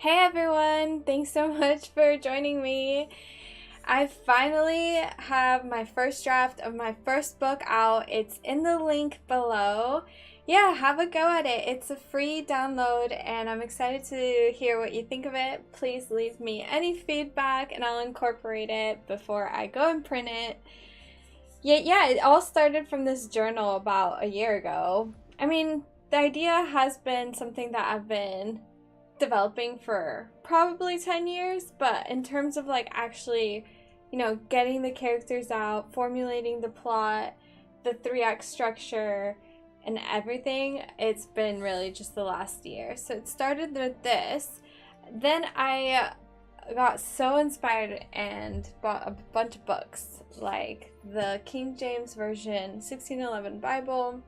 Hey everyone, thanks so much for joining me. I finally have my first draft of my first book out. It's in the link below. Yeah, have a go at it. It's a free download and I'm excited to hear what you think of it. Please leave me any feedback and I'll incorporate it before I go and print it. Yeah, it all started from this journal about a year ago. I mean, the idea has been something that I've been developing for probably 10 years, but in terms of like actually, getting the characters out, formulating the plot, the 3 act structure, and everything, it's been really just the last year. So it started with this. Then I got so inspired and bought a bunch of books, like the King James Version 1611 Bible,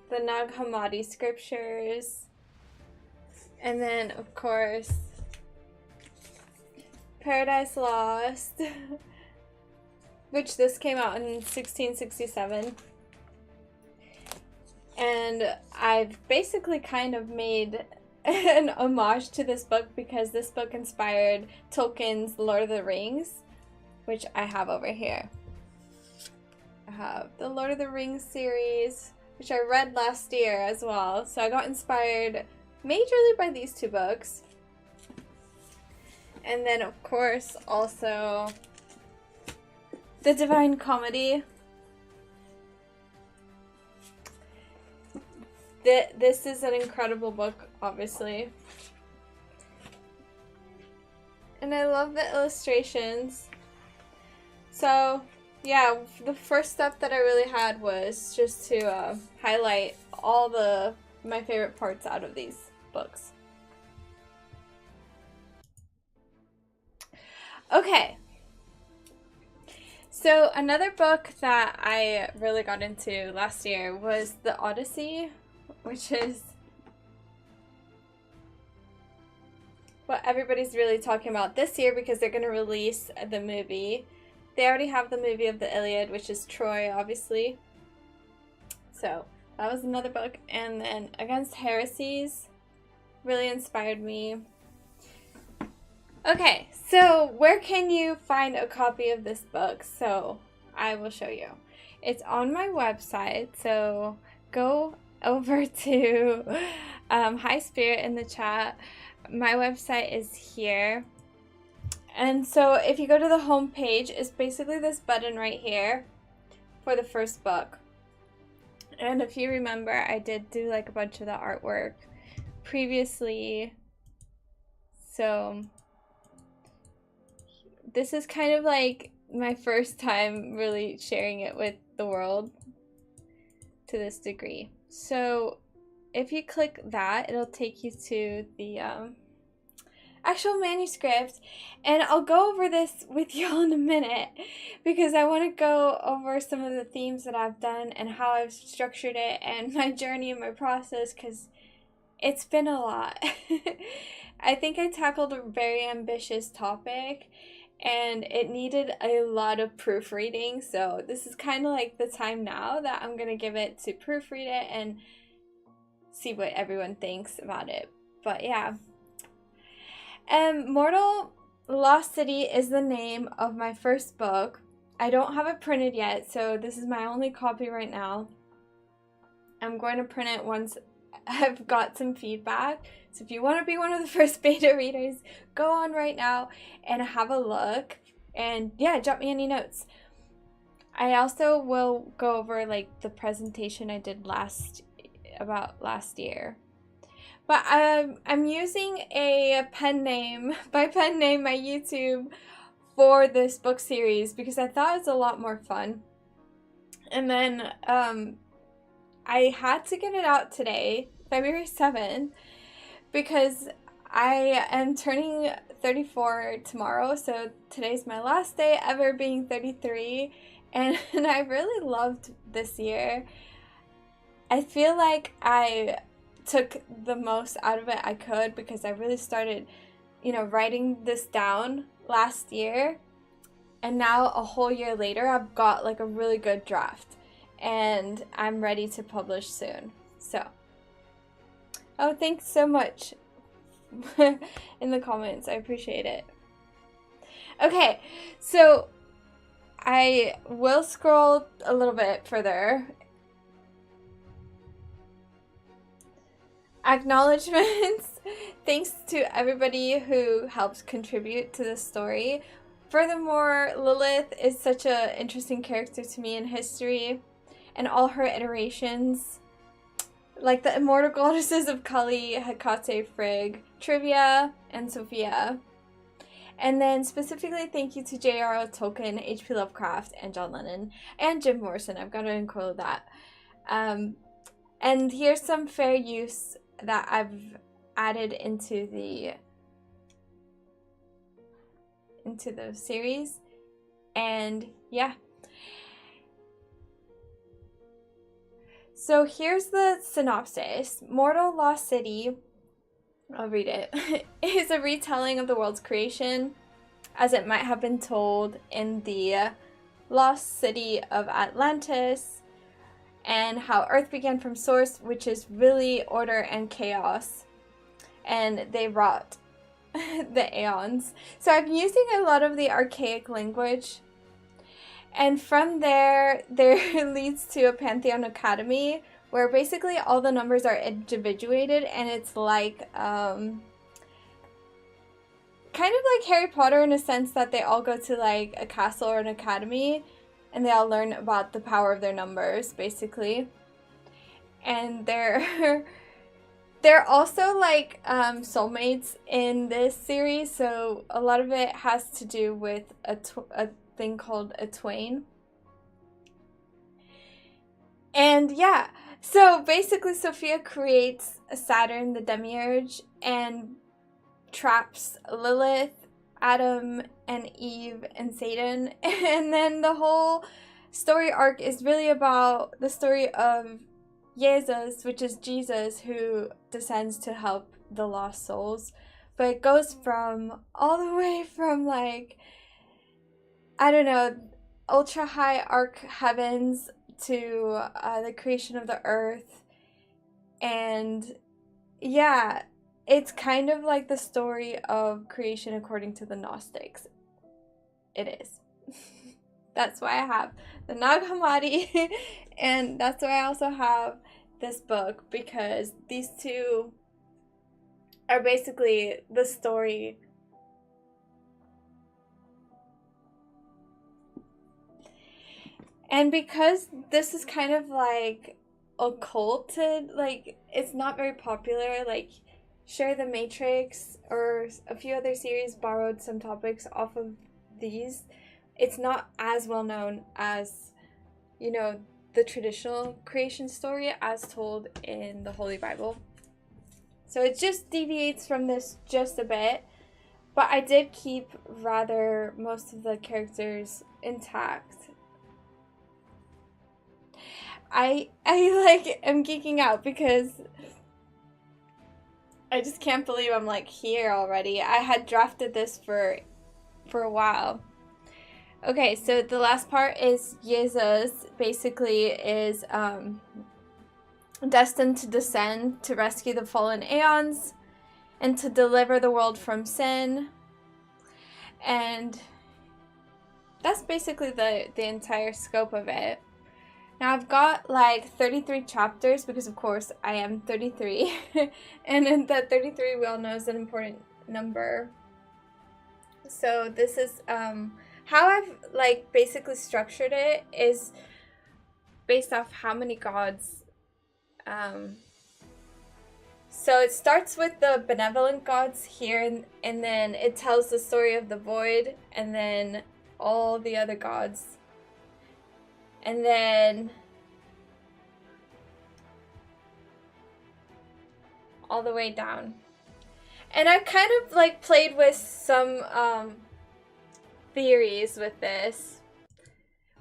the Nag Hammadi scriptures, and then of course Paradise Lost, which this came out in 1667. And I've basically kind of made an homage to this book because this book inspired Tolkien's The Lord of the Rings, which I have over here. I have the Lord of the Rings series, which I read last year as well. So I got inspired majorly by these 2 books. And then, of course, also the Divine Comedy. This is an incredible book, obviously. And I love the illustrations. So, yeah, the first step that I really had was just to highlight all my favorite parts out of these books. Okay. So another book that I really got into last year was The Odyssey, which is what everybody's really talking about this year because they're going to release the movie. They already have the movie of the Iliad, which is Troy, obviously. So that was another book. And then Against Heresies really inspired me. Okay, so where can you find a copy of this book? So I will show you. It's on my website, so go over to High Spirit in the chat. My website is here. And so if you go to the home page, it's basically this button right here for the first book. And if you remember, I did do like a bunch of the artwork previously. So this is kind of like my first time really sharing it with the world to this degree. So if you click that, it'll take you to the actual manuscript, and I'll go over this with y'all in a minute because I want to go over some of the themes that I've done and how I've structured it and my journey and my process, because it's been a lot. I think I tackled a very ambitious topic and it needed a lot of proofreading, so this is kind of like the time now that I'm going to give it to proofread it and see what everyone thinks about it. But yeah. Mortal Lost City is the name of my first book. I don't have it printed yet, so this is my only copy right now. I'm going to print it once I've got some feedback. So if you want to be one of the first beta readers, go on right now and have a look. And yeah, drop me any notes. I also will go over like the presentation I did last year. But I'm using a pen name, my YouTube, for this book series because I thought it was a lot more fun. And then I had to get it out today, February 7th, because I am turning 34 tomorrow, so today's my last day ever being 33, and I really loved this year. I feel like I took the most out of it I could because I really started, writing this down last year, and now a whole year later I've got like a really good draft and I'm ready to publish soon. So Oh, thanks so much in the comments. I appreciate it. Okay, so I will scroll a little bit further. Acknowledgements. Thanks to everybody who helped contribute to this story. Furthermore, Lilith is such an interesting character to me in history, and all her iterations, like the immortal goddesses of Kali, Hecate, Frigg, Trivia, and Sophia. And then specifically thank you to J.R.R. Tolkien, H.P. Lovecraft, and John Lennon, and Jim Morrison. I've got to include that. And here's some fair use that I've added into the series. And yeah. So here's the synopsis. Mortal Lost City, I'll read it, is a retelling of the world's creation as it might have been told in the Lost City of Atlantis, and how Earth began from source, which is really order and chaos, and they wrought the aeons. So I'm using a lot of the archaic language, and from there leads to a Pantheon Academy, where basically all the numbers are individuated, and it's like kind of like Harry Potter in a sense that they all go to like a castle or an academy, and they all learn about the power of their numbers, basically. And they're also like soulmates in this series, so a lot of it has to do with a thing called a twain. And yeah, so basically Sophia creates Saturn, the demiurge, and traps Lilith, Adam, and Eve, and Satan. And then the whole story arc is really about the story of Jesus, which is Jesus, who descends to help the lost souls. But it goes from all the way from like, I don't know, ultra high arc heavens to the creation of the earth. And yeah, it's kind of like the story of creation according to the Gnostics. It is. That's why I have the Nag Hammadi, and that's why I also have this book, because these two are basically the story. And because this is kind of like occulted, like it's not very popular, like Share the Matrix or a few other series borrowed some topics off of these. It's not as well known as, you know, the traditional creation story as told in the Holy Bible. So it just deviates from this just a bit, but I did keep rather most of the characters intact. I like am geeking out because I just can't believe I'm like here already. I had drafted this for a while. Okay, so the last part is Jesus basically is destined to descend to rescue the fallen aeons and to deliver the world from sin. And that's basically the entire scope of it. Now I've got like 33 chapters because of course I am 33 and then that 33 we all know is an important number. So this is how I've like basically structured it is based off how many gods. So it starts with the benevolent gods here, and then it tells the story of the void and then all the other gods. And then all the way down. And I kind of like played with some theories with this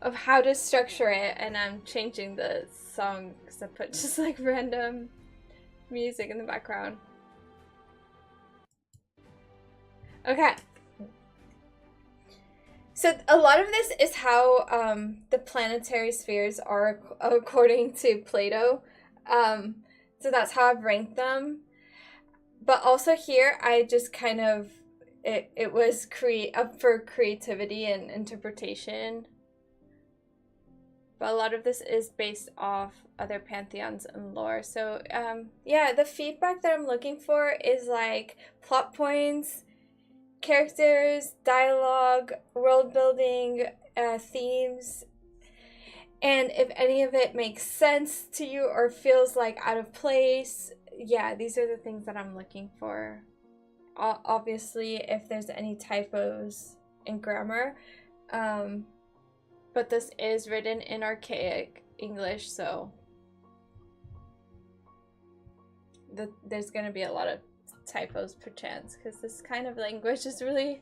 of how to structure it, and I'm changing the song because I put just like random music in the background. Okay. So a lot of this is how the planetary spheres are according to Plato. So that's how I've ranked them. But also here, I just kind of, it was up for creativity and interpretation. But a lot of this is based off other pantheons and lore. So, yeah, the feedback that I'm looking for is like plot points, characters, dialogue, world building, themes, and if any of it makes sense to you or feels like out of place. Yeah, these are the things that I'm looking for. Obviously, if there's any typos in grammar, but this is written in archaic English, so there's going to be a lot of typos perchance, because this kind of language is really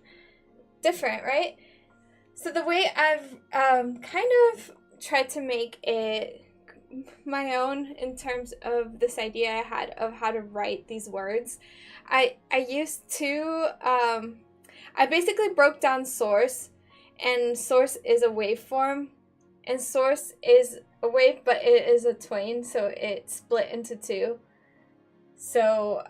different, right? So the way I've kind of tried to make it my own in terms of this idea I had of how to write these words, I used to, I basically broke down source, and source is a waveform, and source is a wave, but it is a twain, so it's split into two. So,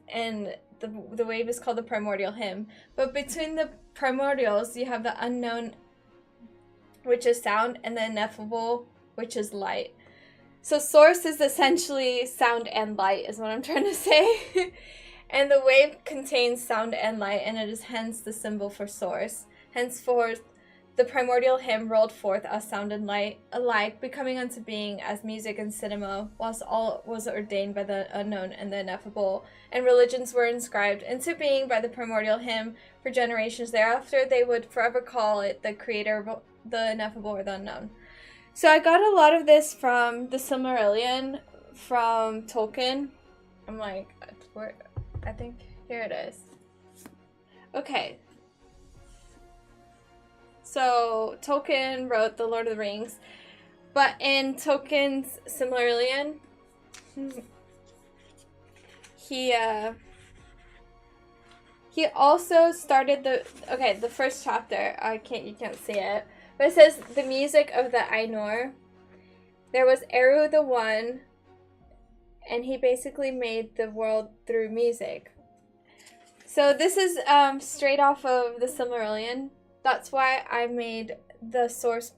and the wave is called the primordial hymn. But between the primordials, you have the unknown, which is sound, and the ineffable, which is light. So source is essentially sound and light, is what I'm trying to say. And the wave contains sound and light, and it is hence the symbol for source. Henceforth, the primordial hymn rolled forth as sound and light alike, becoming unto being as music and cinema, whilst all was ordained by the unknown and the ineffable, and religions were inscribed into being by the primordial hymn. For generations thereafter, they would forever call it the creator, the ineffable, or the unknown. So I got a lot of this from the Silmarillion, from Tolkien. I'm like, where? I think here it is. Okay. So Tolkien wrote The Lord of the Rings, but in Tolkien's Silmarillion, he also started the first chapter. You can't see it, but it says the music of the Ainur. There was Eru the One, and he basically made the world through music. So this is straight off of the Silmarillion. That's why I made the source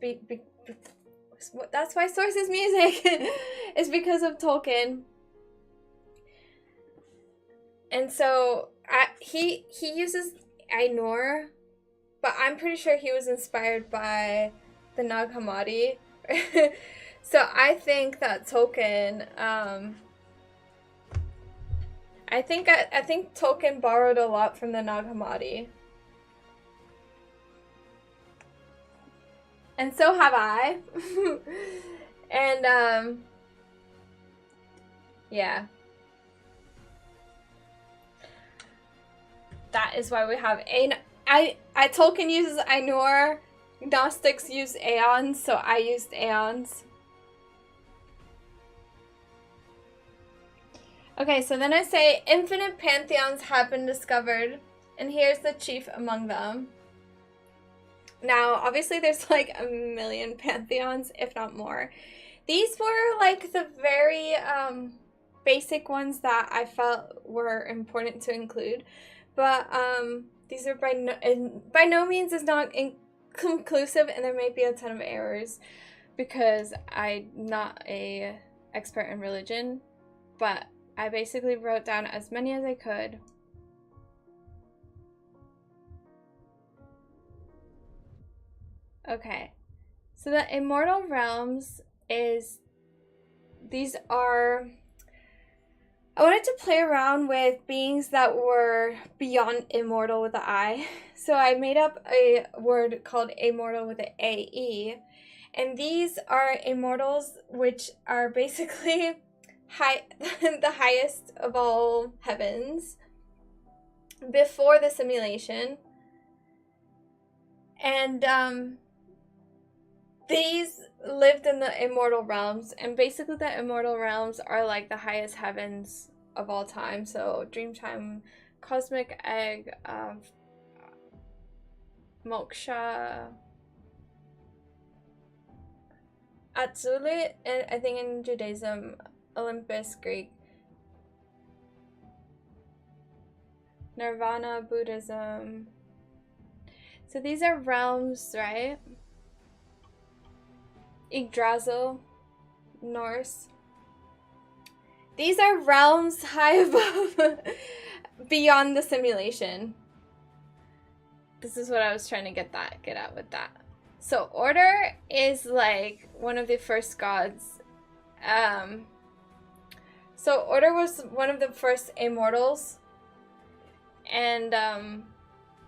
that's why source is music. It's because of Tolkien. And so he uses Ainur, but I'm pretty sure he was inspired by the Nag Hammadi. So I think that Tolkien, I think Tolkien borrowed a lot from the Nag Hammadi. And so have I. And, yeah. That is why we have Tolkien uses Ainur, Gnostics use Aeons, so I used Aeons. Okay, so then I say, infinite pantheons have been discovered, and here's the chief among them. Now, obviously there's like a million pantheons, if not more. These were like the very basic ones that I felt were important to include. But these are by no means is not conclusive, and there may be a ton of errors because I'm not a expert in religion, but I basically wrote down as many as I could. Okay, so the immortal realms I wanted to play around with beings that were beyond immortal with the I. So I made up a word called immortal with the A-E. And these are immortals which are basically the highest of all heavens before the simulation. And these lived in the immortal realms, and basically the immortal realms are like the highest heavens of all time. So Dreamtime, Cosmic Egg, Moksha, Atzulit, and I think in Judaism, Olympus, Greek. Nirvana, Buddhism. So these are realms, right? Yggdrasil, Norse. These are realms high above, beyond the simulation. This is what I was trying to get at with that. So order is like one of the first gods. So order was one of the first immortals. And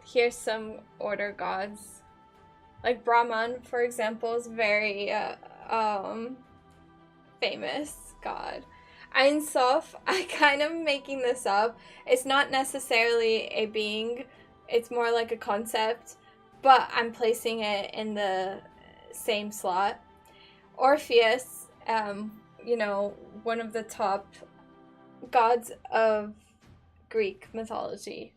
here's some order gods. Like Brahman, for example, is very famous god. Ein Sof, I kind of making this up. It's not necessarily a being. It's more like a concept, but I'm placing it in the same slot. Orpheus, you know, one of the top gods of Greek mythology.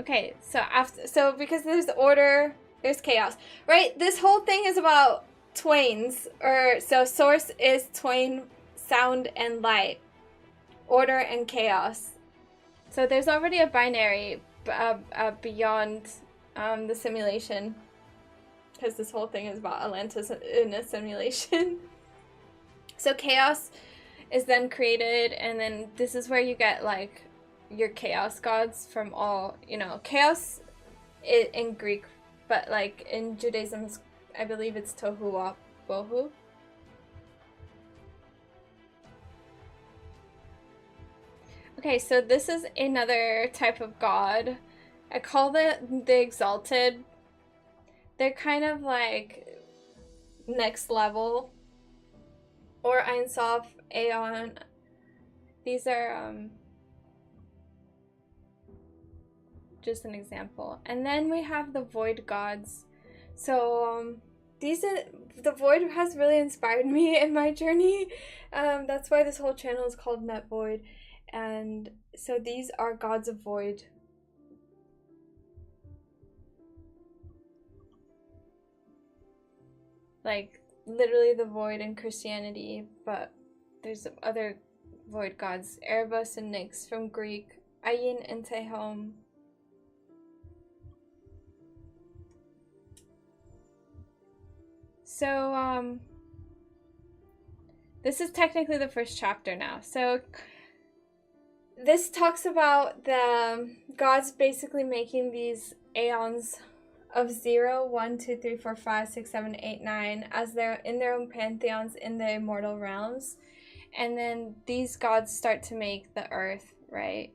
Okay, so because there's order, there's chaos, right? This whole thing is about twains, so source is twain, sound and light, order and chaos. So there's already a binary beyond the simulation, because this whole thing is about Atlantis in a simulation. So chaos is then created, and then this is where you get like your chaos gods from all, you know, chaos in Greek, but like in Judaism, I believe it's Tohu Bohu. Okay, so this is another type of god. I call it the exalted. They're kind of like next level. Or Ein Sof, Aeon. These are just an example. And then we have the void gods. So the void has really inspired me in my journey. That's why this whole channel is called Net Void. And so these are gods of void. Like literally the void in Christianity, but there's other void gods. Erebus and Nyx from Greek. Ayin and Tehom. So, this is technically the first chapter now. So, this talks about the gods basically making these aeons of 0, 1, 2, 3, 4, 5, 6, 7, 8, 9 as they're in their own pantheons in the immortal realms. And then these gods start to make the earth, right?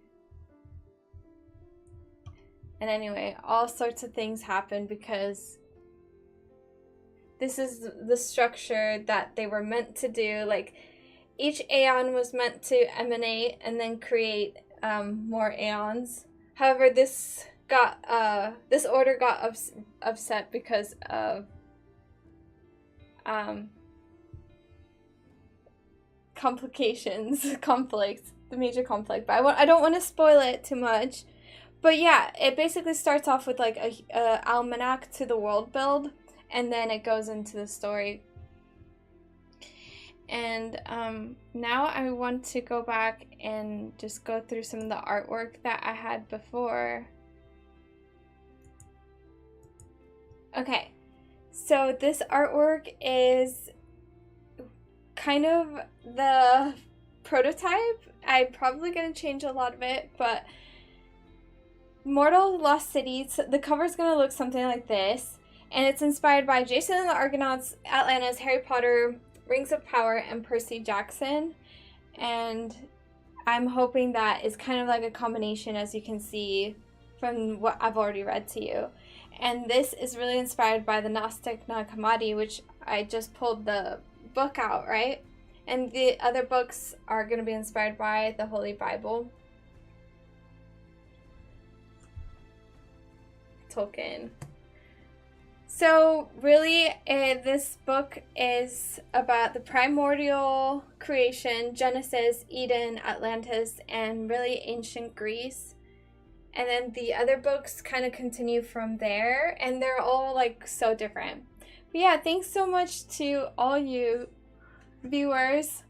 And anyway, all sorts of things happen because this is the structure that they were meant to do. Like, each aeon was meant to emanate and then create more aeons. However, this order got upset because of conflicts, the major conflict. But I don't want to spoil it too much. But yeah, it basically starts off with like a almanac to the world build. And then it goes into the story. And now I want to go back and just go through some of the artwork that I had before. Okay, so this artwork is kind of the prototype. I'm probably going to change a lot of it, but Mortal Lost Cities, the cover is going to look something like this. And it's inspired by Jason and the Argonauts, Atlantis, Harry Potter, Rings of Power, and Percy Jackson. And I'm hoping that is kind of like a combination, as you can see from what I've already read to you. And this is really inspired by the Gnostic Nag Hammadi, which I just pulled the book out, right? And the other books are going to be inspired by the Holy Bible. Tolkien. So really, this book is about the primordial creation, Genesis, Eden, Atlantis, and really ancient Greece. And then the other books kind of continue from there, and they're all like so different. But yeah, thanks so much to all you viewers.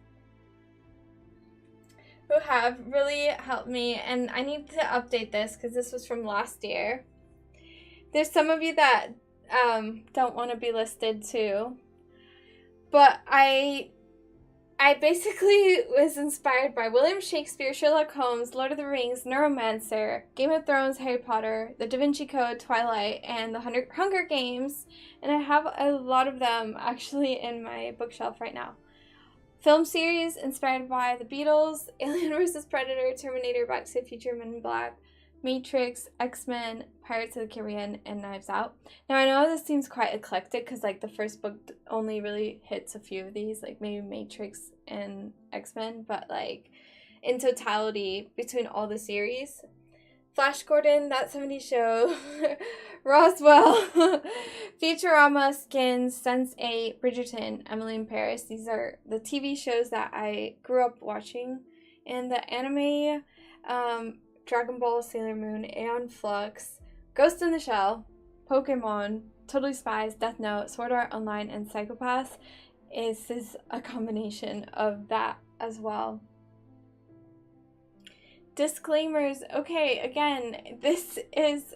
who have really helped me, and I need to update this because this was from last year. There's some of you that don't want to be listed too, but I basically was inspired by William Shakespeare, Sherlock Holmes, Lord of the Rings, Neuromancer, Game of Thrones, Harry Potter, The Da Vinci Code, Twilight, and the Hunger Games, and I have a lot of them actually in my bookshelf right now. Film series inspired by The Beatles, Alien vs. Predator, Terminator, Back to the Future, Men in Black, Matrix, X-Men, Pirates of the Caribbean, and Knives Out. Now, I know this seems quite eclectic because, like, the first book only really hits a few of these, like maybe Matrix and X-Men, but, like, in totality, between all the series, Flash Gordon, That 70s Show, Roswell, Futurama, Skins, Sense8, Bridgerton, Emily in Paris. These are the TV shows that I grew up watching. And the anime, Dragon Ball, Sailor Moon, Aeon Flux, Ghost in the Shell, Pokemon, Totally Spies, Death Note, Sword Art Online, and Psychopaths is a combination of that as well. Disclaimers. Okay, again, this is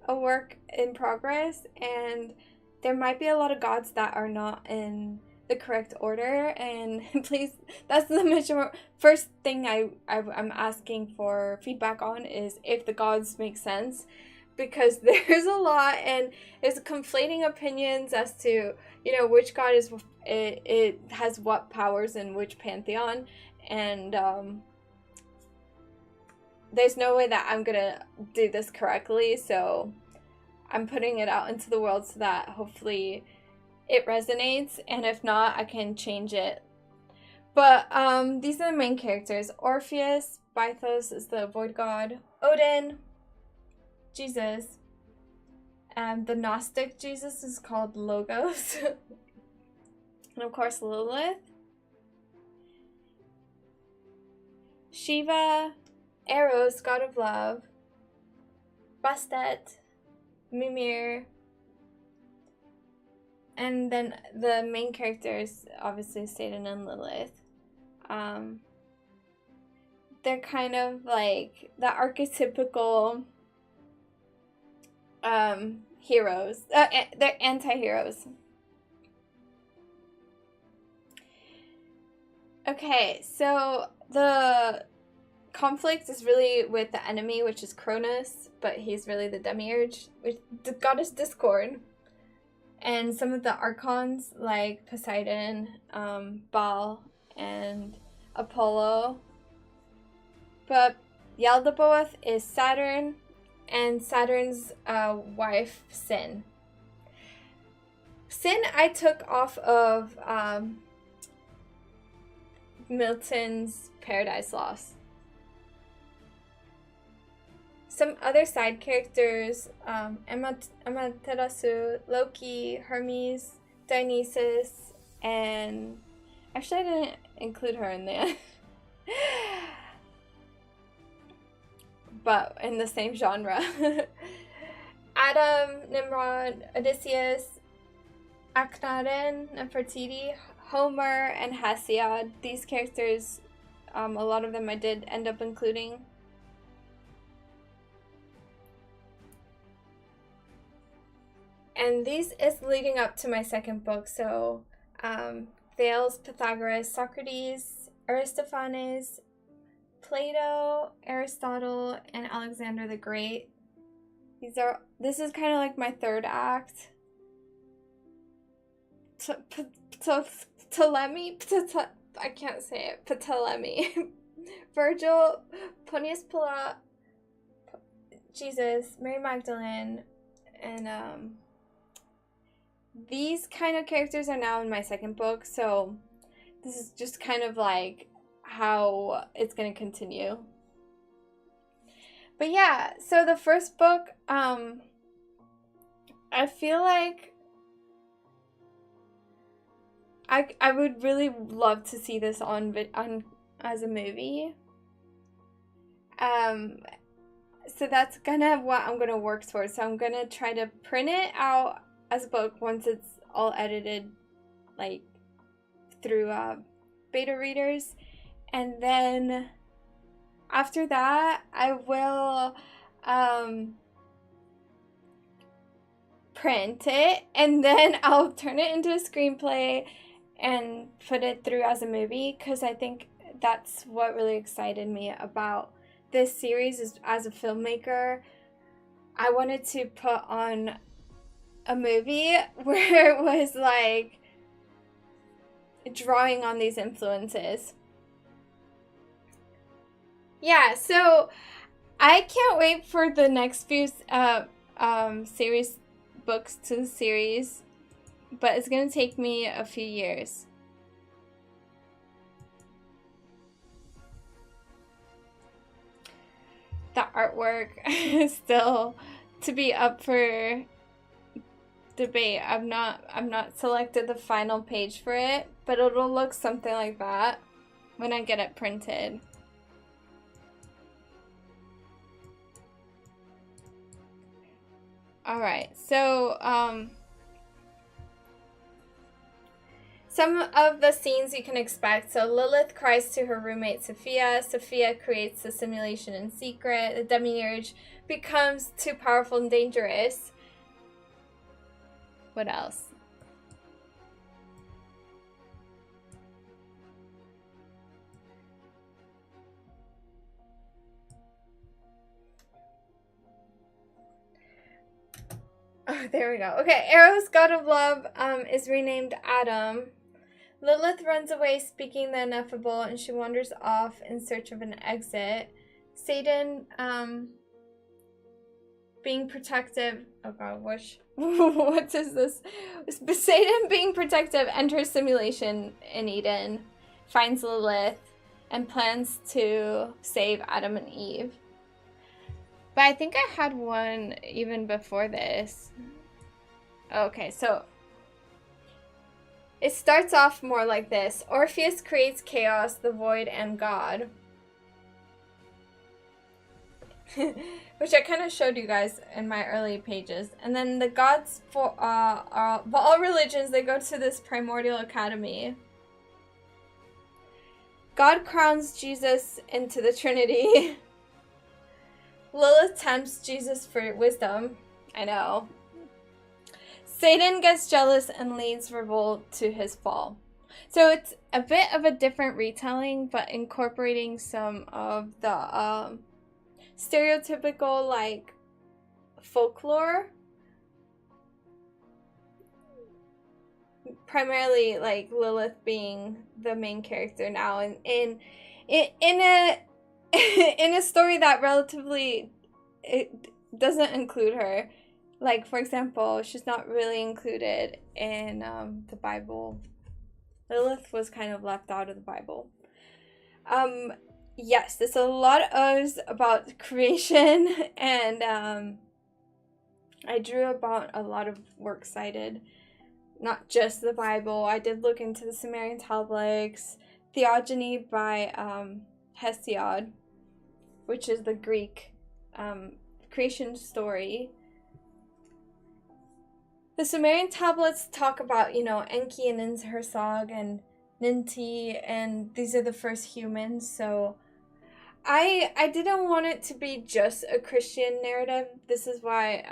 a work in progress, and there might be a lot of gods that are not in the correct order, and please, that's the first thing I'm asking for feedback on is if the gods make sense, because there's a lot, and there's conflating opinions as to, you know, which god is, it has what powers in which pantheon, and there's no way that I'm gonna do this correctly, so I'm putting it out into the world so that hopefully it resonates, and if not, I can change it. But these are the main characters. Orpheus, Bythos is the void god, Odin, Jesus, and the Gnostic Jesus is called Logos, and of course Lilith, Shiva, Eros, god of love, Bastet, Mimir, and then the main characters, obviously Satan and Lilith. They're kind of like the archetypical heroes. They're anti-heroes. Okay, so the conflict is really with the enemy, which is Cronus, but he's really the demiurge, which the goddess Discord, and some of the archons like Poseidon, Baal, and Apollo. But Yaldabaoth is Saturn, and Saturn's wife, Sin. Sin I took off of Milton's Paradise Lost. Some other side characters, Amaterasu, Loki, Hermes, Dionysus, and actually I didn't include her in there. But in the same genre. Adam, Nimrod, Odysseus, Akhenaten, Nefertiti, Homer, and Hesiod. These characters, a lot of them I did end up including. And these is leading up to my second book, so Thales, Pythagoras, Socrates, Aristophanes, Plato, Aristotle, and Alexander the Great. This is kind of like my third act. Ptolemy, I can't say it. Ptolemy, Virgil, Pontius Pilate, Jesus, Mary Magdalene, and these kind of characters are now in my second book, so this is just kind of like how it's gonna continue. But yeah, so the first book, I feel like I would really love to see this on as a movie. So that's kind of what I'm gonna work towards. So I'm gonna try to print it out as a book once it's all edited, like through beta readers, and then after that, I will print it, and then I'll turn it into a screenplay and put it through as a movie, because I think that's what really excited me about this series. Is as a filmmaker, I wanted to put on a movie where it was like drawing on these influences. Yeah, so I can't wait for the next few series books to the series, but it's gonna take me a few years. The artwork is still to be up for debate. I've not selected the final page for it, but it'll look something like that when I get it printed. Alright, so some of the scenes you can expect. So Lilith cries to her roommate Sophia. Sophia creates the simulation in secret. The demiurge becomes too powerful and dangerous. What else? Oh, there we go. Okay, Eros, god of love, is renamed Adam. Lilith runs away, speaking the ineffable, and she wanders off in search of an exit. Satan, being protective. Oh god, what is this? Satan, being protective, enters simulation in Eden, finds Lilith, and plans to save Adam and Eve. But I think I had one even before this. Okay, so it starts off more like this. Orpheus creates chaos, the void, and God. Which I kind of showed you guys in my early pages. And then the gods for all religions, they go to this primordial academy. God crowns Jesus into the Trinity. Lilith tempts Jesus for wisdom. I know. Satan gets jealous and leads revolt to his fall. So it's a bit of a different retelling, but incorporating some of the stereotypical, like, folklore. Primarily, like, Lilith being the main character now. And in a in a story that relatively it doesn't include her. Like, for example, she's not really included in the Bible. Lilith was kind of left out of the Bible. Yes, there's a lot about creation, and I drew about a lot of works cited, not just the Bible. I did look into the Sumerian tablets, Theogony by Hesiod, which is the Greek creation story. The Sumerian tablets talk about, Enki and Ninhursag and Ninti, and these are the first humans. So I didn't want it to be just a Christian narrative. This is why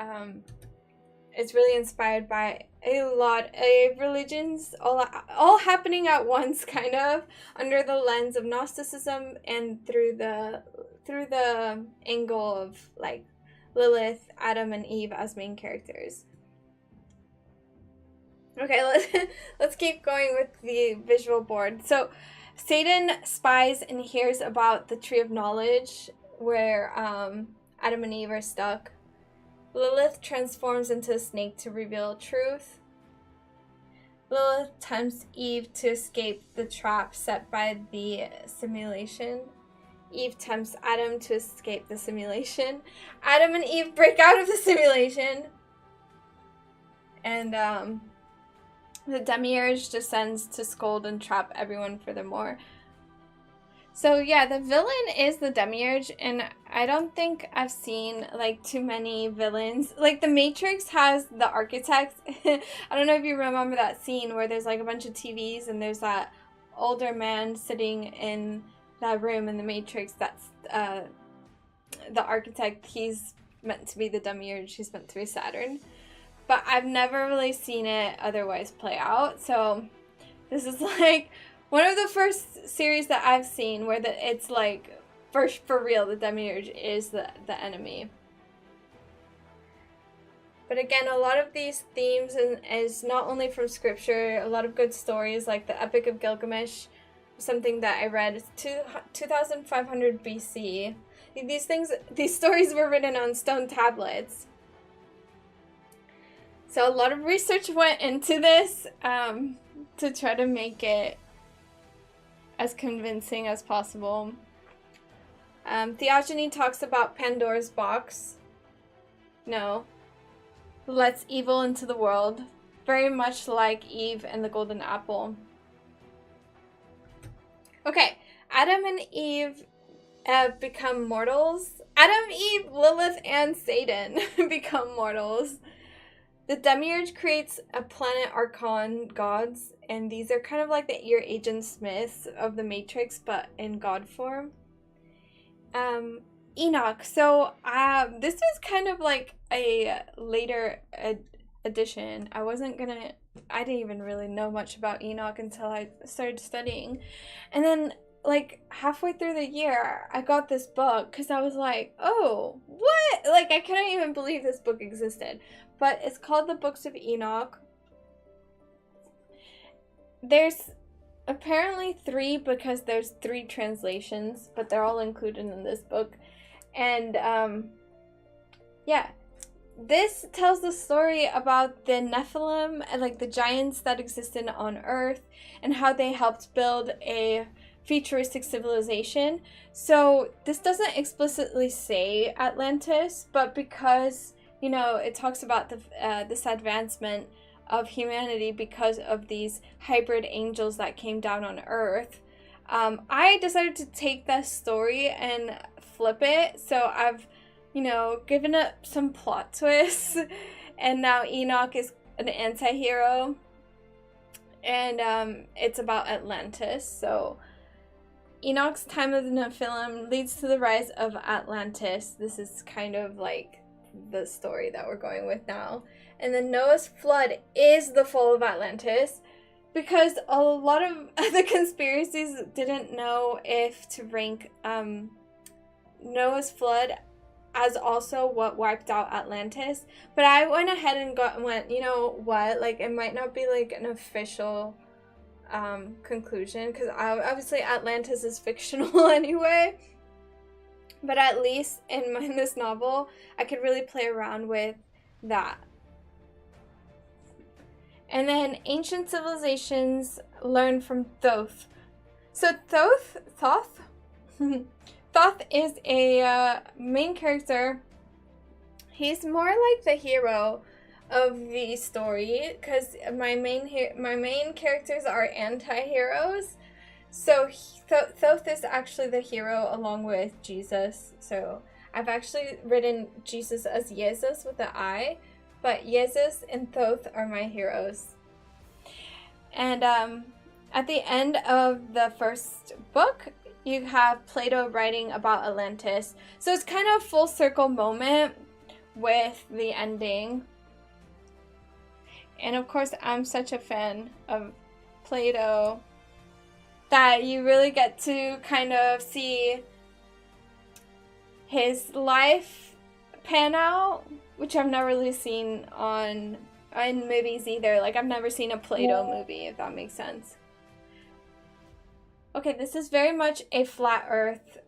it's really inspired by a lot of religions, all happening at once, kind of under the lens of Gnosticism and through the angle of, like, Lilith, Adam, and Eve as main characters. Okay, let's keep going with the visual board. So Satan spies and hears about the Tree of Knowledge where Adam and Eve are stuck. Lilith transforms into a snake to reveal truth. Lilith tempts Eve to escape the trap set by the simulation. Eve tempts Adam to escape the simulation. Adam and Eve break out of the simulation. And the demiurge descends to scold and trap everyone furthermore. So yeah, the villain is the demiurge, and I don't think I've seen, like, too many villains. Like, the Matrix has the architect. I don't know if you remember that scene where there's, like, a bunch of TVs and there's that older man sitting in that room in the Matrix, that's the architect, he's meant to be the demiurge, he's meant to be Saturn. But I've never really seen it otherwise play out, so this is like one of the first series that I've seen where it's like, for real, the demiurge is the enemy. But again, a lot of these themes is not only from scripture, a lot of good stories, like the Epic of Gilgamesh, something that I read, 2500 BC. These stories were written on stone tablets. So a lot of research went into this to try to make it as convincing as possible. Theogony talks about Pandora's box. No. Lets evil into the world. Very much like Eve and the golden apple. Okay, Adam and Eve become mortals. Adam, Eve, Lilith, and Satan become mortals. The demiurge creates a planet archon gods, and these are kind of like the ear agent Smiths of the Matrix, but in god form. Enoch. So this is kind of like a later addition. I didn't even really know much about Enoch until I started studying. And then like halfway through the year, I got this book because I was like, oh, what? Like I couldn't even believe this book existed. But it's called The Books of Enoch. There's apparently 3 because there's 3 translations, but they're all included in this book. And yeah, this tells the story about the Nephilim and like the giants that existed on Earth and how they helped build a futuristic civilization. So this doesn't explicitly say Atlantis, but because, you know, it talks about this advancement of humanity because of these hybrid angels that came down on Earth, I decided to take that story and flip it. So I've, you know, given it some plot twists, and now Enoch is an anti-hero, and it's about Atlantis. So Enoch's time of the Nephilim leads to the rise of Atlantis. This is kind of like the story that we're going with now. And then Noah's flood is the fall of Atlantis, because a lot of the conspiracies didn't know if to rank Noah's flood as also what wiped out Atlantis. But I went ahead and went, you know what, like it might not be like an official conclusion, because obviously Atlantis is fictional anyway. But at least in this novel, I could really play around with that. And then ancient civilizations learn from Thoth. So Thoth is a main character. He's more like the hero of the story, because my main characters are anti-heroes. So Thoth is actually the hero along with Jesus. So I've actually written Jesus as Jesus with the I, but Jesus and Thoth are my heroes. And at the end of the first book, you have Plato writing about Atlantis. So it's kind of a full circle moment with the ending. And of course, I'm such a fan of Plato that you really get to kind of see his life pan out, which I've never really seen in movies either. Like, I've never seen a Plato movie, if that makes sense. Okay, this is very much a flat earth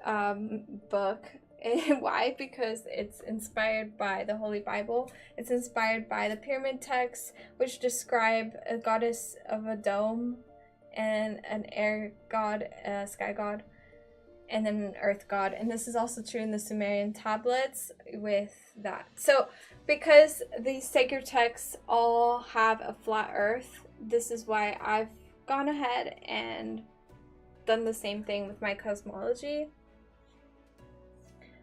book. Why? Because it's inspired by the Holy Bible. It's inspired by the pyramid texts, which describe a goddess of a dome and an air god, a sky god, and then an earth god. And this is also true in the Sumerian tablets with that. So because these sacred texts all have a flat earth, this is why I've gone ahead and done the same thing with my cosmology.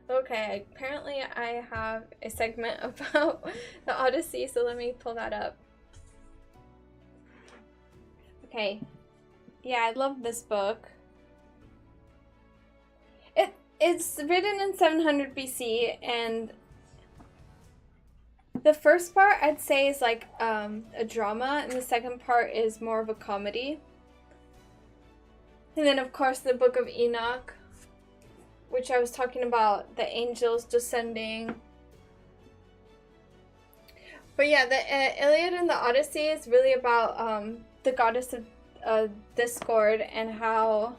Okay, apparently I have a segment about the Odyssey, so let me pull that up. Okay. Yeah, I love this book. It's written in 700 BC, and the first part I'd say is like a drama, and the second part is more of a comedy. And then, of course, the Book of Enoch, which I was talking about, the angels descending. But yeah, the Iliad and the Odyssey is really about the goddess of discord and how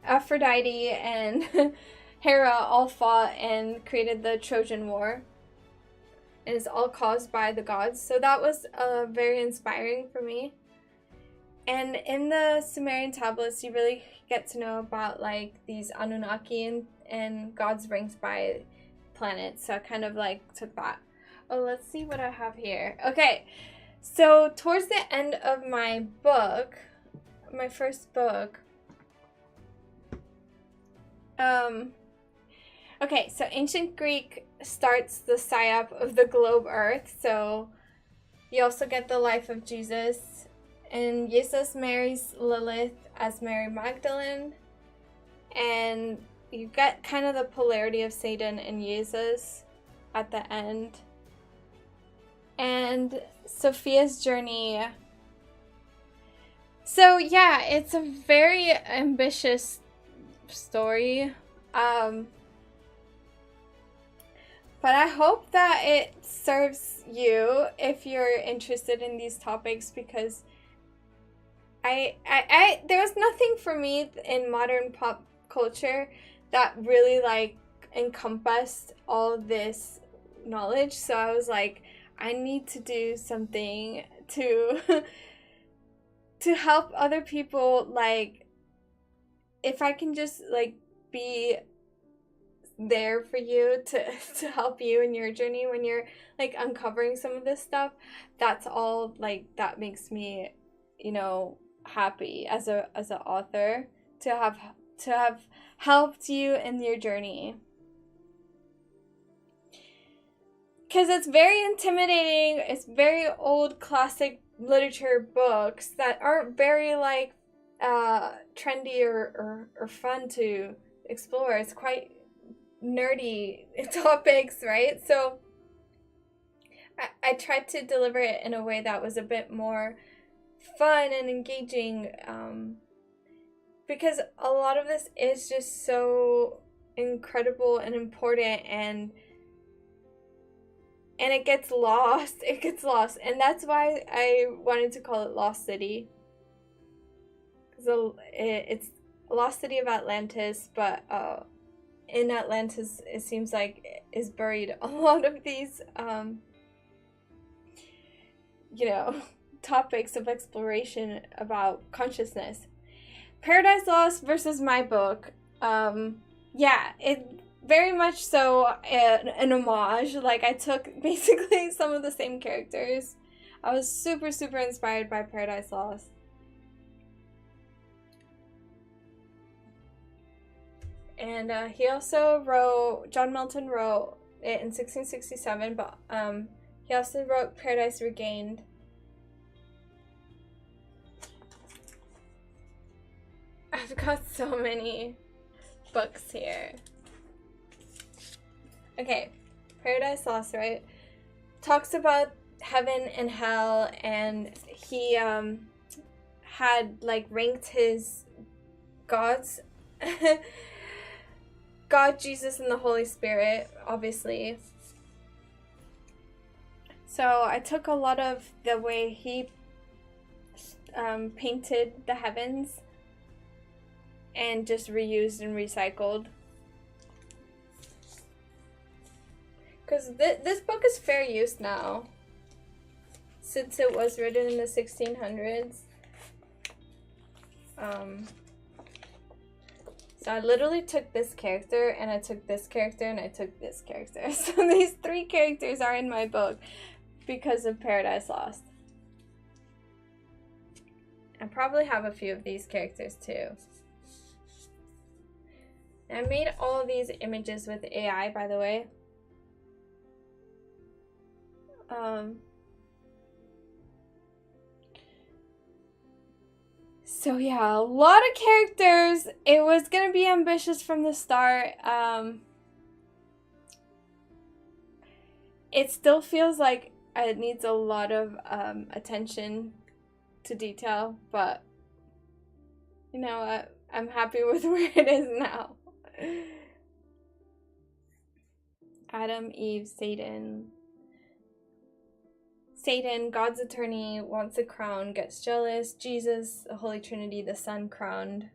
Aphrodite and Hera all fought and created the Trojan War. And it's all caused by the gods. So that was very inspiring for me. And in the Sumerian tablets, you really get to know about like these Anunnaki and gods ranked by planets. So I kind of like took that. Oh, let's see what I have here. Okay, so towards the end of my book, my first book, okay, so ancient Greek starts the psyop of the globe Earth. So you also get the life of Jesus, and Jesus marries Lilith as Mary Magdalene, and you get kind of the polarity of Satan and Jesus at the end. And Sophia's journey. So yeah, it's a very ambitious story. But I hope that it serves you if you're interested in these topics, because I there was nothing for me in modern pop culture that really like encompassed all of this knowledge. So I was like, I need to do something to to help other people. Like, if I can just like be there for you to help you in your journey when you're like uncovering some of this stuff, that's all like that makes me, you know, happy as a author to have helped you in your journey. Because it's very intimidating. It's very old classic literature books that aren't very like trendy or fun to explore. It's quite nerdy topics, right? So I tried to deliver it in a way that was a bit more fun and engaging, because a lot of this is just so incredible and important, and it gets lost. It gets lost. And that's why I wanted to call it Lost City. Because it's Lost City of Atlantis, but in Atlantis, it seems like is buried a lot of these, you know, topics of exploration about consciousness. Paradise Lost versus my book. Yeah, it very much so an homage. Like, I took basically some of the same characters. I was super, super inspired by Paradise Lost. And he also wrote, John Milton wrote it in 1667, but he also wrote Paradise Regained. I've got so many books here. Okay, Paradise Lost, right? Talks about heaven and hell, and he had like ranked his gods. God, Jesus, and the Holy Spirit, obviously. So I took a lot of the way he painted the heavens and just reused and recycled. Because this book is fair use now, since it was written in the 1600s. So I literally took this character, and I took this character, and I took this character. So these three characters are in my book because of Paradise Lost. I probably have a few of these characters too. I made all of these images with AI, by the way. So yeah, a lot of characters. It was gonna be ambitious from the start. It still feels like it needs a lot of attention to detail, but you know what? I'm happy with where it is now. Adam, Eve, Satan. Satan, God's attorney, wants a crown, gets jealous. Jesus, the Holy Trinity, the Son crowned.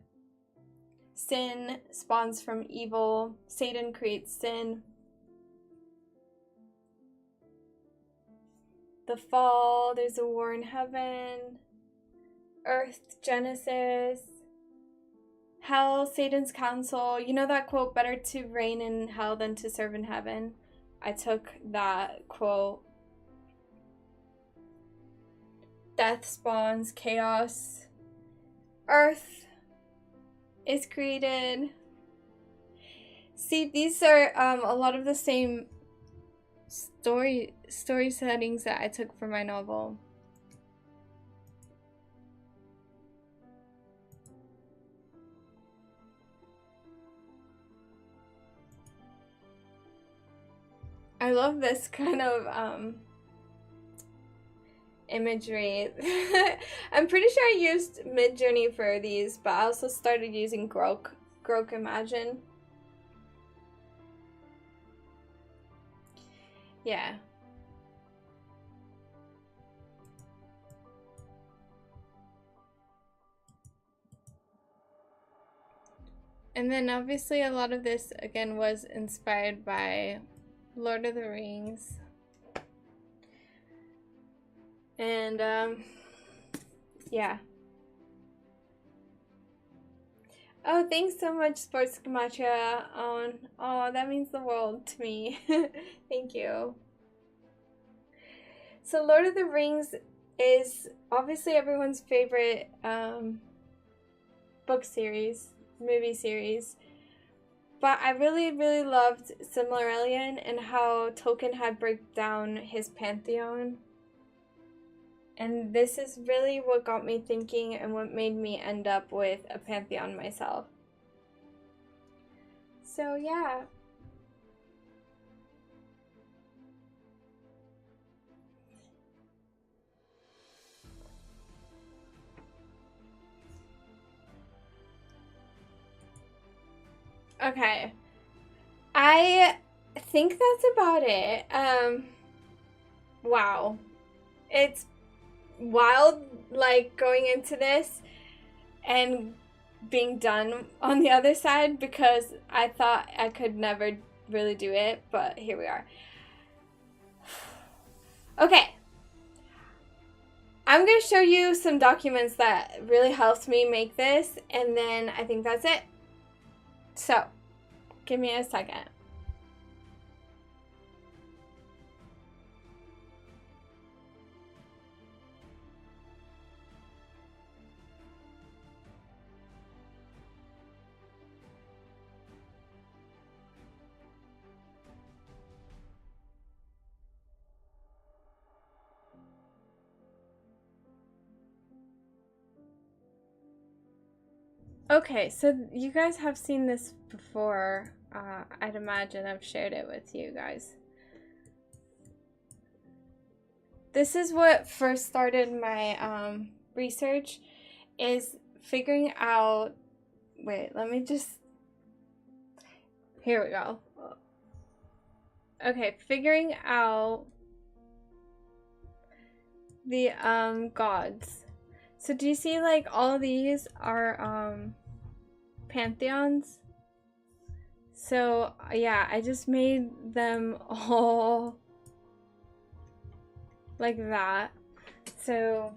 Sin spawns from evil. Satan creates sin. The fall, there's a war in heaven. Earth, Genesis. Hell, Satan's counsel. You know that quote, better to reign in hell than to serve in heaven? I took that quote. Death spawns chaos. Earth is created. See, these are a lot of the same story settings that I took for my novel. I love this kind of imagery. I'm pretty sure I used Midjourney for these, but I also started using Grok Imagine. Yeah. And then obviously a lot of this again was inspired by Lord of the Rings. And yeah. Oh, thanks so much, Sports Gematria. Oh, that means the world to me. Thank you. So Lord of the Rings is obviously everyone's favorite book series, movie series. But I really, really loved Silmarillion and how Tolkien had break down his pantheon. And this is really what got me thinking and what made me end up with a pantheon myself. So yeah. Okay. I think that's about it. Wow. It's wild, like, going into this and being done on the other side, because I thought I could never really do it, but here we are. Okay. I'm going to show you some documents that really helped me make this, and then I think that's it. So, give me a second. Okay, so you guys have seen this before. I'd imagine I've shared it with you guys. This is what first started my research, is figuring out, wait, let me just, here we go. Okay, figuring out the gods. So do you see, like, all of these are pantheons? So yeah, I just made them all like that. So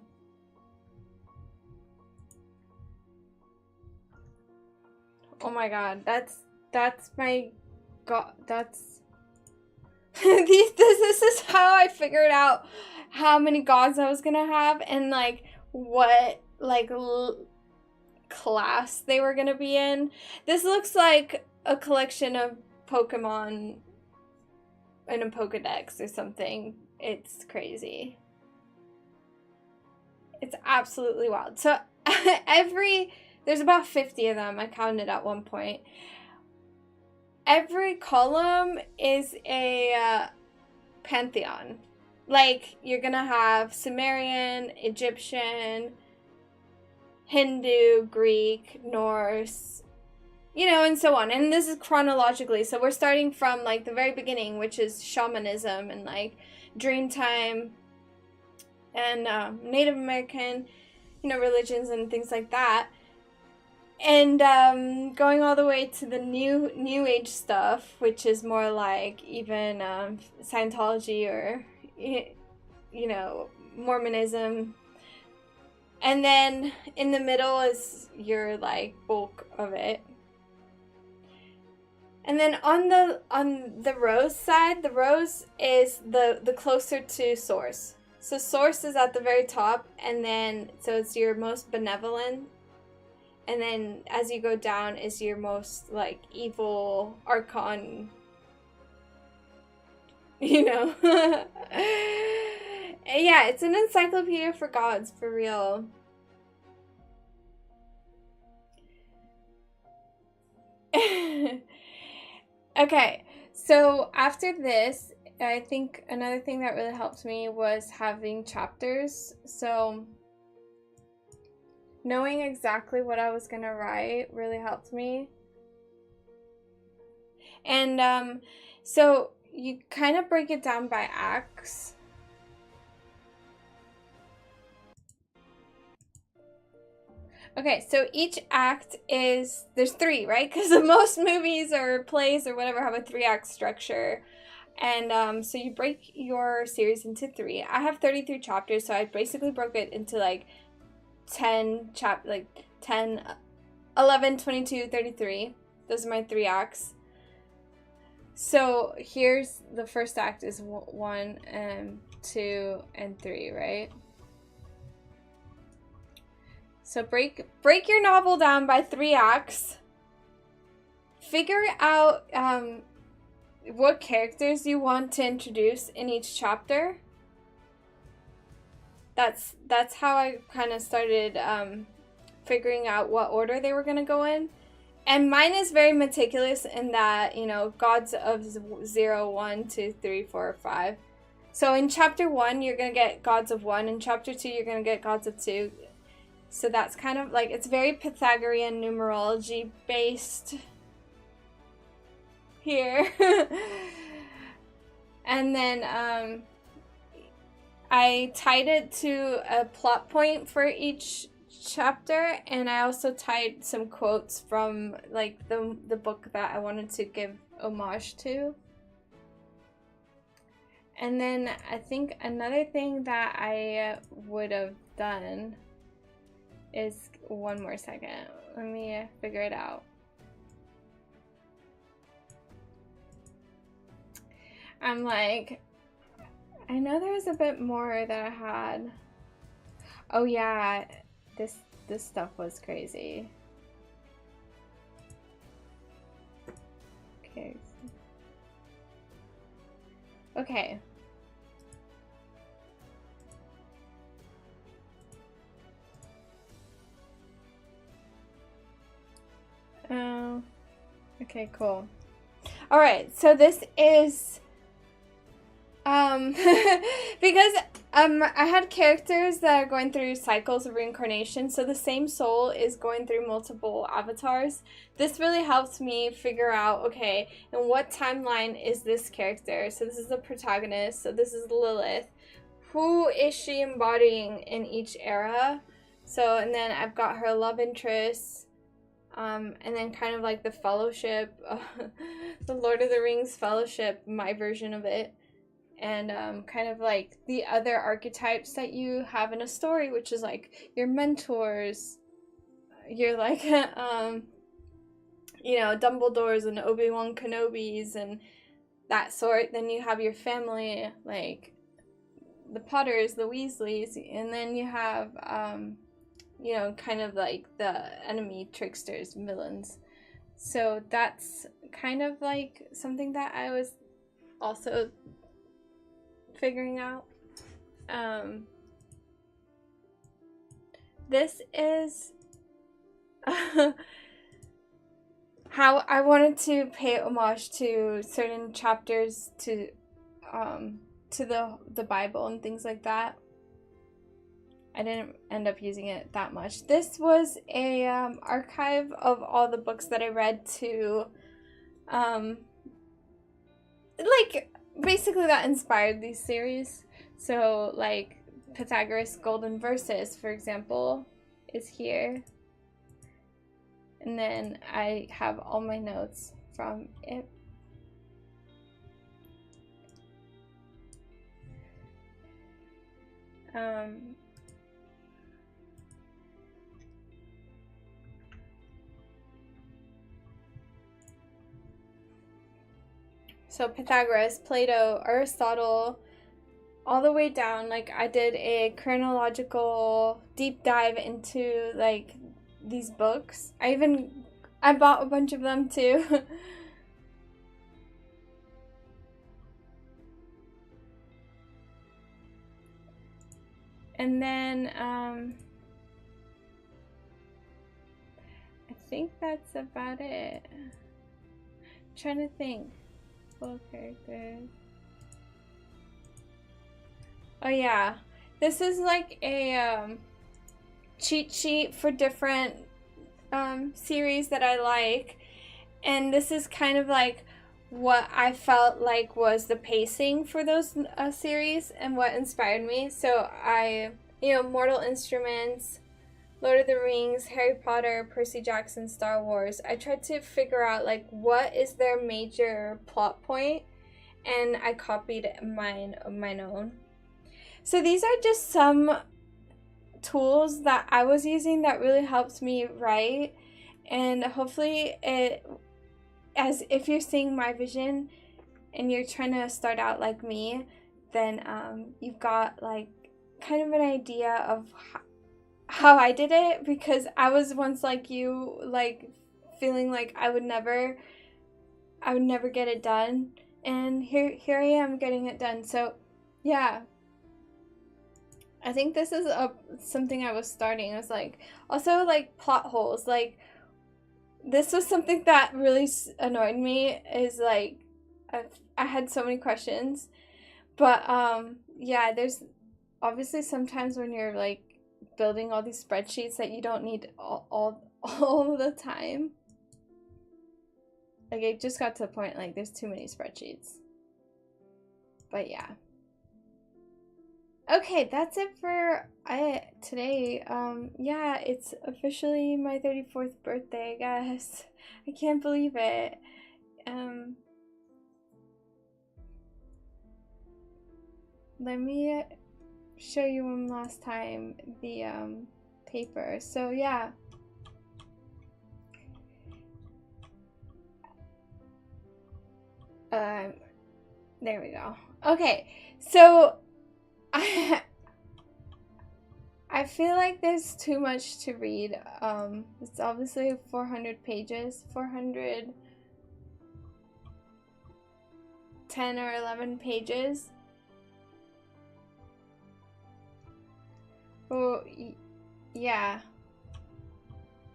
oh my god, that's my god, that's this is how I figured out how many gods I was gonna have, and like what like class they were gonna be in. This looks like a collection of Pokemon in a Pokedex or something. It's crazy. It's absolutely wild. So there's about 50 of them. I counted at one point. Every column is a pantheon. Like, you're gonna have Sumerian, Egyptian, Hindu, Greek, Norse, you know, and so on. And this is chronologically. So we're starting from, like, the very beginning, which is shamanism and, like, Dreamtime and Native American, you know, religions and things like that. And going all the way to the new age stuff, which is more like even Scientology or, you know, Mormonism. And then in the middle is your, like, bulk of it. And then on the rose side, the rose is the closer to source. So source is at the very top, and then so it's your most benevolent. And then as you go down is your most, like, evil archon, you know. Yeah, it's an encyclopedia for gods, for real. Okay, so after this, I think another thing that really helped me was having chapters. So knowing exactly what I was gonna write really helped me. And so you kind of break it down by acts. Okay, so each act is, there's 3, right? Because most movies or plays or whatever have a 3-act structure. And so you break your series into 3. I have 33 chapters, so I basically broke it into, like, 10, 11, 22, 33. Those are my 3 acts. So here's the first act is 1 and 2 and 3, right? So break your novel down by 3 acts. Figure out what characters you want to introduce in each chapter. That's how I kind of started figuring out what order they were going to go in. And mine is very meticulous in that, you know, gods of 0, 1, 2, 3, 4, 5. So in chapter 1, you're going to get gods of 1. In chapter 2, you're going to get gods of 2. So that's kind of like, it's very Pythagorean numerology based here. And then I tied it to a plot point for each chapter, and I also tied some quotes from, like, the book that I wanted to give homage to. And then I think another thing that I would have done is, one more second, let me figure it out. I'm like, I know there was a bit more that I had. Oh yeah, this stuff was crazy. Okay. Okay. Oh. Okay, cool. All right, so this is because I had characters that are going through cycles of reincarnation, so the same soul is going through multiple avatars. This really helped me figure out, okay, in what timeline is this character? So this is the protagonist, so this is Lilith. Who is she embodying in each era? So, and then I've got her love interest, and then kind of like the fellowship, the Lord of the Rings fellowship, my version of it. And kind of like the other archetypes that you have in a story, which is like your mentors, your, like, you know, Dumbledores and Obi-Wan Kenobis and that sort. Then you have your family, like the Potters, the Weasleys, and then you have, you know, kind of like the enemy tricksters, villains. So that's kind of like something that I was also figuring out. this is how I wanted to pay homage to certain chapters to the Bible and things like that. I didn't end up using it that much. This was a archive of all the books that I read to like basically that inspired these series. So like Pythagoras' Golden Verses, for example, is here. And then I have all my notes from it. So Pythagoras, Plato, Aristotle, all the way down. Like I did a chronological deep dive into like these books. I bought a bunch of them too. And then I think that's about it. I'm trying to think. Full characters. Oh yeah, this is like a cheat sheet for different series that I like, and this is kind of like what I felt like was the pacing for those series and what inspired me. So Mortal Instruments, Lord of the Rings, Harry Potter, Percy Jackson, Star Wars. I tried to figure out like what is their major plot point, and I copied mine own. So these are just some tools that I was using that really helped me write, and hopefully as if you're seeing my vision and you're trying to start out like me, then you've got like kind of an idea of how I did it, because I was once like you, like feeling like I would never get it done, and here I am getting it done. So yeah, I think this is something I was starting. It was like also like plot holes. Like this was something that really annoyed me, is like I had so many questions, but yeah, there's obviously sometimes when you're like building all these spreadsheets that you don't need all the time. Like it just got to a point like there's too many spreadsheets. But yeah. Okay, that's it for today. Yeah, it's officially my 34th birthday, guys. I can't believe it. Let me show you one last time the paper. So yeah. There we go. Okay, so I feel like there's too much to read. It's obviously 400 pages, 410 or 11 pages. Oh, yeah.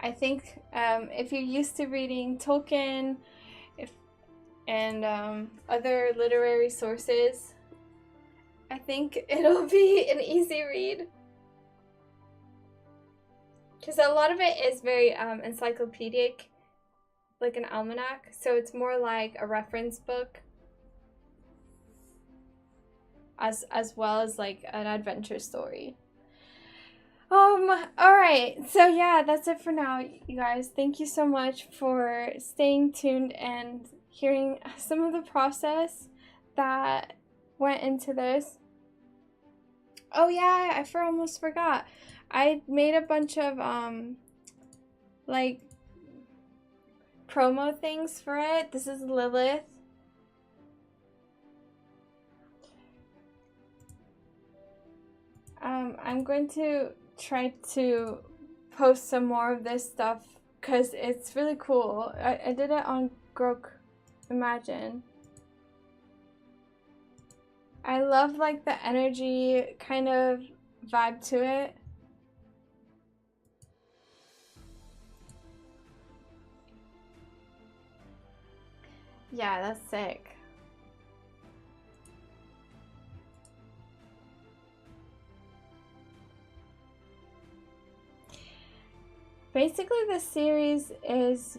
I think if you're used to reading Tolkien and other literary sources, I think it'll be an easy read. Because a lot of it is very encyclopedic, like an almanac, so it's more like a reference book as well as like an adventure story. Alright, so yeah, that's it for now, you guys. Thank you so much for staying tuned and hearing some of the process that went into this. Oh yeah, I almost forgot. I made a bunch of like promo things for it. This is Lilith. I'm going to try to post some more of this stuff because it's really cool. I did it on Grok Imagine. I love like the energy kind of vibe to it. Yeah, that's sick. Basically, this series is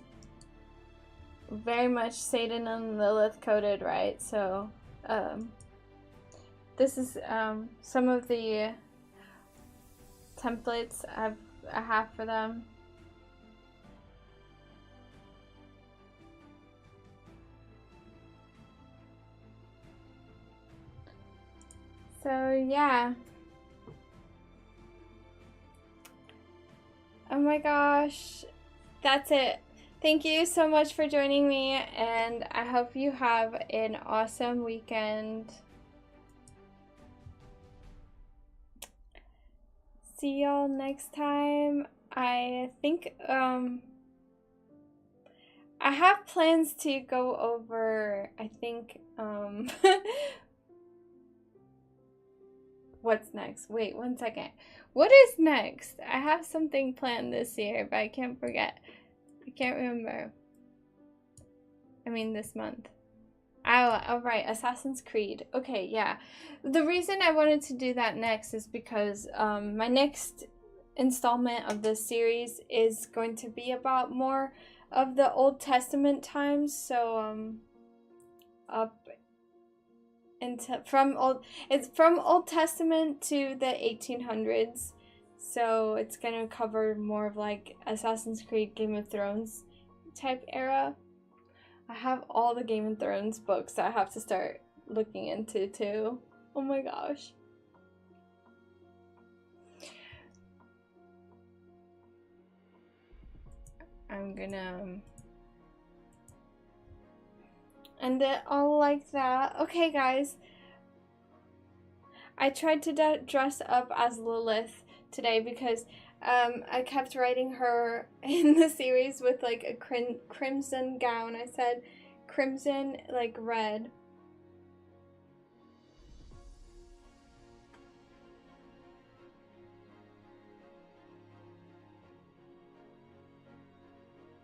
very much Satan and Lilith coded, right? So, this is some of the templates I have for them. So, yeah. Oh my gosh. That's it. Thank you so much for joining me, and I hope you have an awesome weekend. See y'all next time. I think I have plans to go over, I think what's next? Wait, 1 second. What is next? I have something planned this year, but I can't forget. I can't remember. I mean, this month. Oh, right, Assassin's Creed. Okay, yeah. The reason I wanted to do that next is because my next installment of this series is going to be about more of the Old Testament times. So up into it's from Old Testament to the 1800s. So it's gonna cover more of like Assassin's Creed, Game of Thrones type era. I have all the Game of Thrones books that I have to start looking into too. Oh my gosh. I'm gonna end it all like that. Okay, guys. I tried to dress up as Lilith today because I kept writing her in the series with like a crimson gown. I said crimson, like red.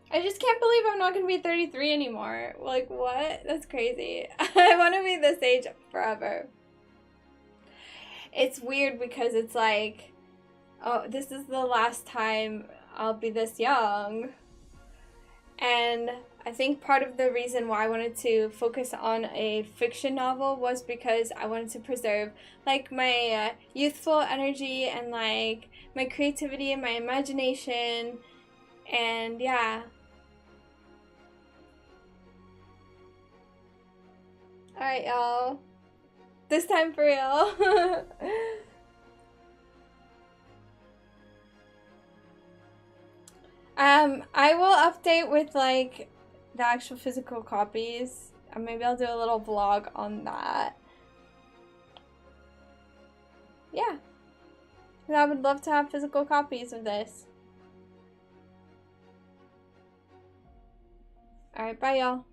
I just can't believe I'm not going to be 33 anymore. Like, what? That's crazy. I want to be this age forever. It's weird because it's like, oh, this is the last time I'll be this young. And I think part of the reason why I wanted to focus on a fiction novel was because I wanted to preserve like my youthful energy and like my creativity and my imagination. And yeah. Alright, y'all. This time for real. I will update with like the actual physical copies. Maybe I'll do a little vlog on that. Yeah. I would love to have physical copies of this. Alright, bye y'all.